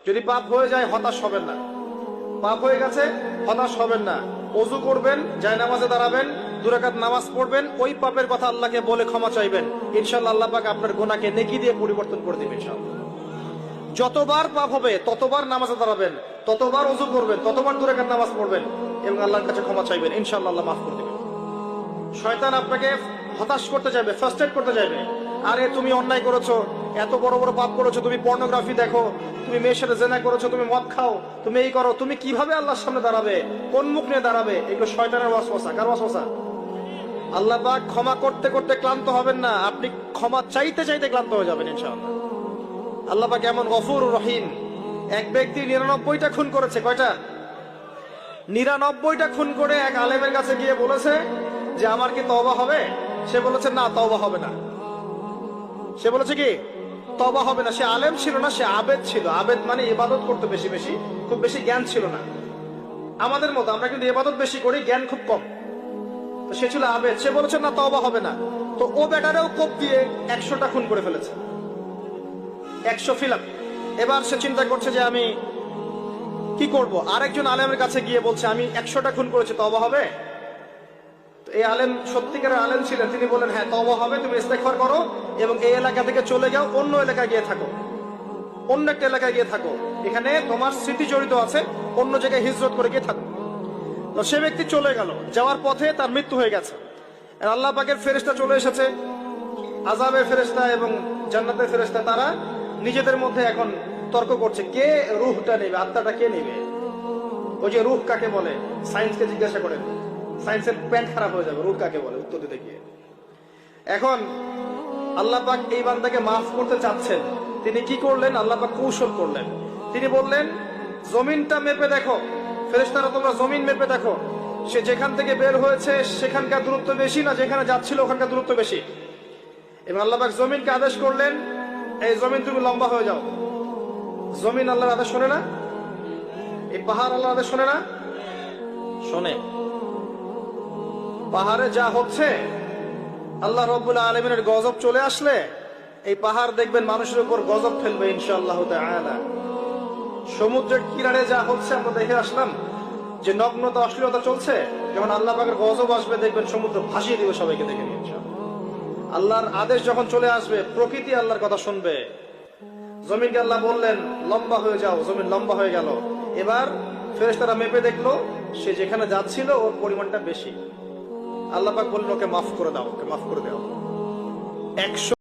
যদি পাপ হয়ে যায় হতাশ হবেন না, পাপ হয়ে গেছে হতাশ হবেন না। ওযু করবেন, জায়নামাজে দাঁড়াবেন, 2 রাকাত নামাজ পড়বেন, ওই পাপের কথা আল্লাহকে বলে ক্ষমা চাইবেন। ইনশাআল্লাহ আল্লাহ পাক আপনার গুনাহকে নেকি দিয়ে পরিবর্তন করে দিবেন ইনশাআল্লাহ। যতবার পাপ হবে ততবার নামাজে দাঁড়াবেন, ততবার ওযু করবেন, ততবার 2 রাকাত নামাজ পড়বেন এবং আল্লাহর কাছে ক্ষমা চাইবেন। ইনশাআল্লাহ আল্লাহ মাফ করে দিবেন। শয়তান আপনাকে হতাশ করতে যাবে, ফ্রাস্ট্রেট করতে যাবে। আরে তুমি অন্যায় করেছো, এত বড় বড় পাপ করেছো, তুমি পর্নোগ্রাফি দেখো, তুমি মেয়ের সাথে জেনা করেছো, তুমি মদ খাও, তুমি এই করো, তুমি কিভাবে আল্লাহর সামনে দাঁড়াবে, কোন মুখ নিয়ে দাঁড়াবে? এগুলো শয়তানের ওয়াসওয়াসা। কার ওয়াসওয়াসা? আল্লাহ পাক ক্ষমা করতে করতে ক্লান্ত হবেন না, আপনি ক্ষমা চাইতে চাইতে ক্লান্ত হয়ে যাবেন ইনশাআল্লাহ। আল্লাহ পাক এমন গফুর রহিম। এক ব্যক্তি 99টা খুন করেছে। কয়টা? 99টা খুন করে এক আলেমের কাছে গিয়ে বলেছে যে আমার কি তওবা হবে? সে বলেছে না, তওবা হবে না। সে বলেছে কি তওবা হবে না। সে আলেম ছিল না, সে আবেদ ছিল। আবেদ মানে ইবাদত করতে বেশি বেশি, খুব বেশি জ্ঞান ছিল না। আমাদের মতো আমরা কিন্তু ইবাদত বেশি করি, জ্ঞান খুব কম। তো সে ছিল আবেদ, সে বলেছে না তওবা হবে না। তো ও বেটারেও কোপ দিয়ে 100টা খুন করে ফেলেছে, 100 ফিলাপ। এবার সে চিন্তা করছে যে আমি কি করব। আরেকজন আলেমের কাছে গিয়ে বলছে আমি 100টা খুন করেছি, তওবা হবে? এই আলেম সত্যিকারের আলেম ছিলেন, তিনি বলেন হ্যাঁ তওবা হবে, তুমি ইস্তেগফার করো এবং এই এলাকা থেকে চলে যাও, অন্য এলাকায় গিয়ে থাকো, অন্য একটা এলাকায় গিয়ে থাকো, এখানে তোমার স্মৃতি জড়িত আছে, অন্য জায়গায় হিজরত করে গিয়ে থাকো। তো সে ব্যক্তি চলে গেল, যাওয়ার পথে তার মৃত্যু হয়ে গেছে। আর আল্লাহ পাকের ফেরেশতা চলে এসেছে, আযাবের ফেরেশতা এবং জান্নাতের ফেরেশতা, তারা নিজেদের মধ্যে এখন তর্ক করছে কে রূহটা নেবে, আত্মাটা কে নেবে। ওই যে রূহ কাকে বলে, সায়েন্সকে জিজ্ঞাসা করেন, সায়েন্সের প্যান্ট খারাপ হয়ে যাবে। রূহ কাকে বলে উত্তর দিতে গিয়ে এখন আল্লাহ পাক এই বান্দাকে মাফ করতে চাচ্ছেন। তিনি কি করলেন? আল্লাহ পাক কৌশল করলেন। তিনি বললেন জমিনটা মেপে দেখো, ফেরেশতারা তোমরা জমিন মেপে দেখো, সে যেখান থেকে বের হয়েছে সেখানকার দূরত্ব বেশি না যেখানে যাচ্ছিল ওখানকার দূরত্ব বেশি। এবং আল্লাহ পাক জমিনকে আদেশ করলেন এই জমিন তুমি লম্বা হয়ে যাও। জমিন আল্লাহর আদেশ শোনে না? এই পাহাড় আল্লাহর আদেশ শোনে না? শোনে। পাহাড়ে যা হচ্ছে, আল্লাহ রাব্বুল আলামিনের গজব চলে আসলে এই পাহাড় দেখবেন মানুষের উপর গজব ফেলবে ইনশাআল্লাহ তাআলা। সমুদ্রের কিনারে যা হচ্ছে আমরা দেখে আসলাম যে নগ্নতা অশ্লীলতা চলছে, যখন আল্লাহ পাকের গজব আসবে দেখবেন সমুদ্র ভাসিয়ে দিবে সবাইকে দেখে নিয়ে ইনশাআল্লাহ। আল্লাহর আদেশ যখন চলে আসবে প্রকৃতি আল্লাহর কথা শুনবে। জমিনকে আল্লাহ বললেন লম্বা হয়ে যাও, জমিন লম্বা হয়ে গেল। এবার ফেরেশতারা মেপে দেখলো সে যেখানে যাচ্ছিল ওর পরিমাণটা বেশি। আল্লাহ পাক বললেন ওকে মাফ করে দাও, ওকে মাফ করে দাও। 100